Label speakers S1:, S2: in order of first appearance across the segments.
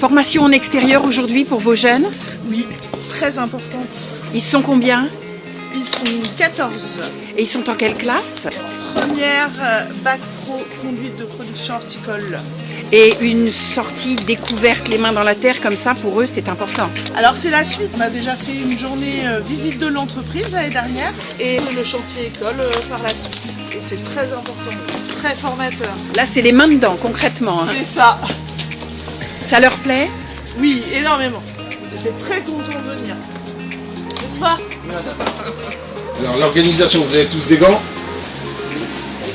S1: Formation en extérieur aujourd'hui pour vos jeunes?
S2: Oui, très importante.
S1: Ils sont combien?
S2: Ils sont 14.
S1: Et ils sont en quelle classe?
S2: Première, bac pro conduite de production horticole.
S1: Et une sortie découverte les mains dans la terre comme ça, pour eux, c'est important.
S2: Alors c'est la suite. On a déjà fait une journée visite de l'entreprise l'année dernière et le chantier école par la suite. Et c'est très important, très formateur.
S1: Là, c'est les mains dedans, concrètement. Hein.
S2: C'est ça.
S1: Ça leur plaît?
S2: Oui, énormément. J'étais très content de venir. N'est-ce pas?
S3: Alors l'organisation, vous avez tous des gants?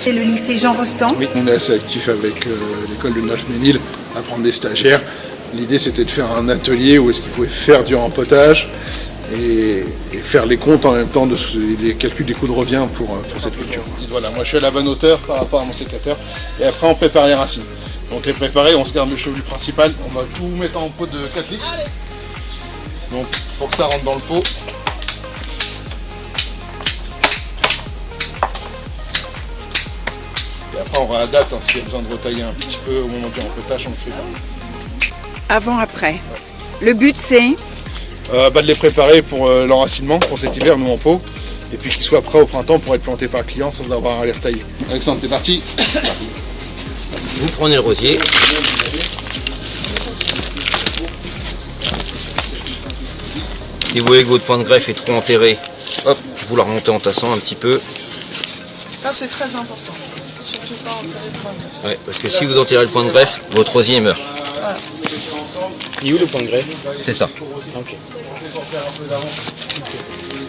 S1: C'est le lycée Jean Rostand.
S3: Oui, on est assez actif avec l'école de Neufménil à prendre des stagiaires. L'idée c'était de faire un atelier où est-ce qu'ils pouvaient faire du rempotage et faire les comptes en même temps, les calculs des coûts de revient pour cette culture. Voilà, moi je suis à la bonne hauteur par rapport à mon sécateur et après on prépare les racines. Donc les préparer, on se garde le chevelu principal, on va tout mettre en pot de 4 litres. Donc pour que ça rentre dans le pot. Et après on réadapte, s'il y a besoin de retailler un petit peu au moment du rempotage, on le fait.
S1: Avant, après. Le but, c'est
S3: de les préparer pour l'enracinement, pour cet hiver, nous en pot. Et puis qu'ils soient prêts au printemps pour être plantés par le client sans avoir à les retailler. Alexandre, t'es parti?
S4: Vous prenez le rosier. Si vous voyez que votre point de greffe est trop enterré, hop, vous la remontez en tassant un petit peu.
S2: Ça c'est très important. Surtout pas enterrer le point de greffe.
S4: Ouais, parce que si vous enterrez le point de greffe, votre rosier meurt.
S2: Voilà.
S4: Il est où le point de greffe? C'est ça.
S2: Okay.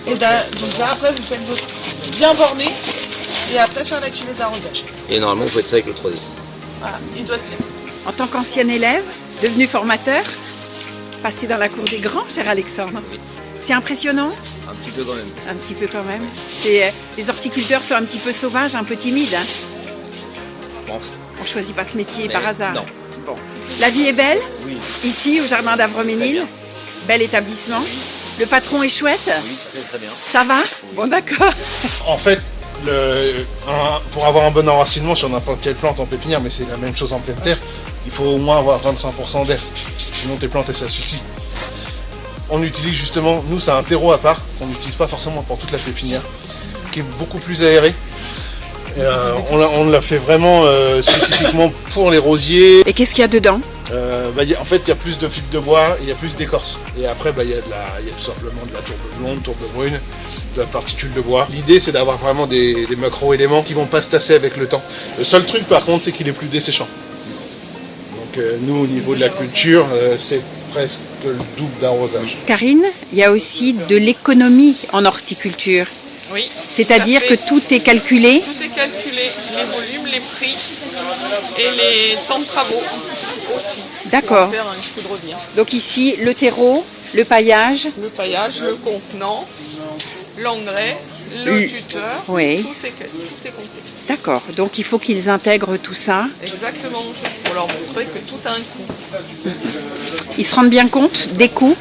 S2: Et donc là après vous faites votre bien borné et après faire la cuvée d'arrosage.
S4: Et normalement vous faites ça avec le rosier.
S2: Voilà, il doit être bien.
S1: en tant qu'ancien élève, devenu formateur, passer dans la cour des grands, cher Alexandre. C'est impressionnant?
S4: Un petit peu quand même.
S1: Un petit peu quand même. Les horticulteurs sont un petit peu sauvages, un peu timides. Hein.
S4: Je pense.
S1: On ne choisit pas ce métier par hasard.
S4: Non.
S1: Bon. La vie est belle?
S4: Oui.
S1: Ici, au jardin d'Avreménil. Bel établissement. Le patron est chouette?
S4: Oui, très bien.
S1: Ça va? Bon, d'accord.
S3: En fait, pour avoir un bon enracinement sur n'importe quelle plante en pépinière, mais c'est la même chose en pleine terre, il faut au moins avoir 25% d'air. Sinon tes plantes elles s'asphyxient. On utilise justement, nous c'est un terreau à part, qu'on n'utilise pas forcément pour toute la pépinière, qui est beaucoup plus aéré. Et, on l'a fait vraiment spécifiquement pour les rosiers.
S1: Et qu'est-ce qu'il y a dedans?
S3: En fait, il y a plus de fibres de bois et il y a plus d'écorce. Et après, il y a tout simplement de la tourbe blonde, tourbe brune, de la particule de bois. L'idée, c'est d'avoir vraiment des macro-éléments qui vont pas se tasser avec le temps. Le seul truc, par contre, c'est qu'il est plus desséchant. Donc, nous, au niveau de la culture, c'est presque le double d'arrosage.
S1: Karine, il y a aussi de l'économie en horticulture.
S5: Oui.
S1: C'est-à-dire que tout est calculé.
S5: Tout est calculé, les volumes, les prix et les temps de travaux aussi.
S1: D'accord.
S5: Pour faire un coup de revient.
S1: Donc ici, le terreau, le paillage.
S5: Le paillage, le contenant, l'engrais, le tuteur,
S1: Oui.
S5: tout est compté.
S1: D'accord. Donc il faut qu'ils intègrent tout ça.
S5: Exactement, pour leur montrer que tout a un coût.
S1: Ils se rendent bien compte des coûts?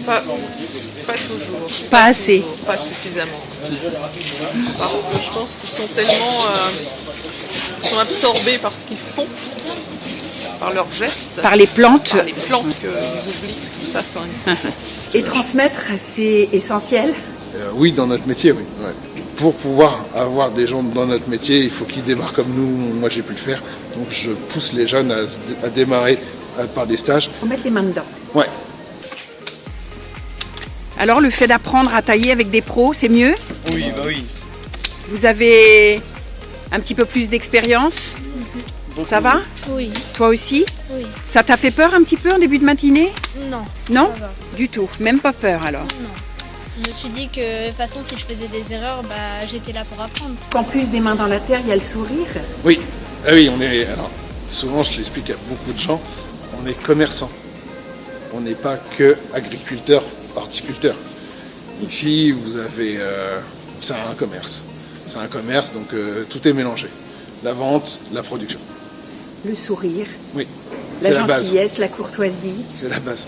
S5: Pas toujours.
S1: Pas assez.
S5: Pas suffisamment. Parce que je pense qu'ils sont tellement ils sont absorbés par ce qu'ils font, par leurs gestes,
S1: Par les plantes.
S5: par les plantes qu'ils oublient. Tout ça, c'est un...
S1: Et transmettre, c'est essentiel.
S3: Oui, dans notre métier, oui. Ouais. Pour pouvoir avoir des gens dans notre métier, il faut qu'ils démarrent comme nous. Moi, j'ai pu le faire. Donc, je pousse les jeunes à démarrer par des stages.
S1: Faut mettre les mains dedans.
S3: Ouais.
S1: Alors, le fait d'apprendre à tailler avec des pros, c'est mieux?
S4: Oui, bah oui.
S1: Vous avez un petit peu plus d'expérience? Ça va?
S6: Oui,
S1: Toi aussi?
S6: oui.
S1: Ça t'a fait peur un petit peu en début de matinée?
S6: Non.
S1: Non?
S6: Ça va.
S1: Du tout. Même pas peur alors?
S6: Non. Je me suis dit que de toute façon, si je faisais des erreurs, j'étais là pour apprendre.
S1: Qu'en plus des mains dans la terre, il y a le sourire.
S3: Oui. Ah oui, on est. Alors, souvent, je l'explique à beaucoup de gens, on est commerçant. On n'est pas que agriculteur, horticulteur. Ici, vous avez. C'est un commerce. C'est un commerce, donc tout est mélangé. La vente, la production.
S1: Le sourire,
S3: Oui.
S1: la
S3: C'est la base.
S1: gentillesse, la courtoisie.
S3: C'est la base.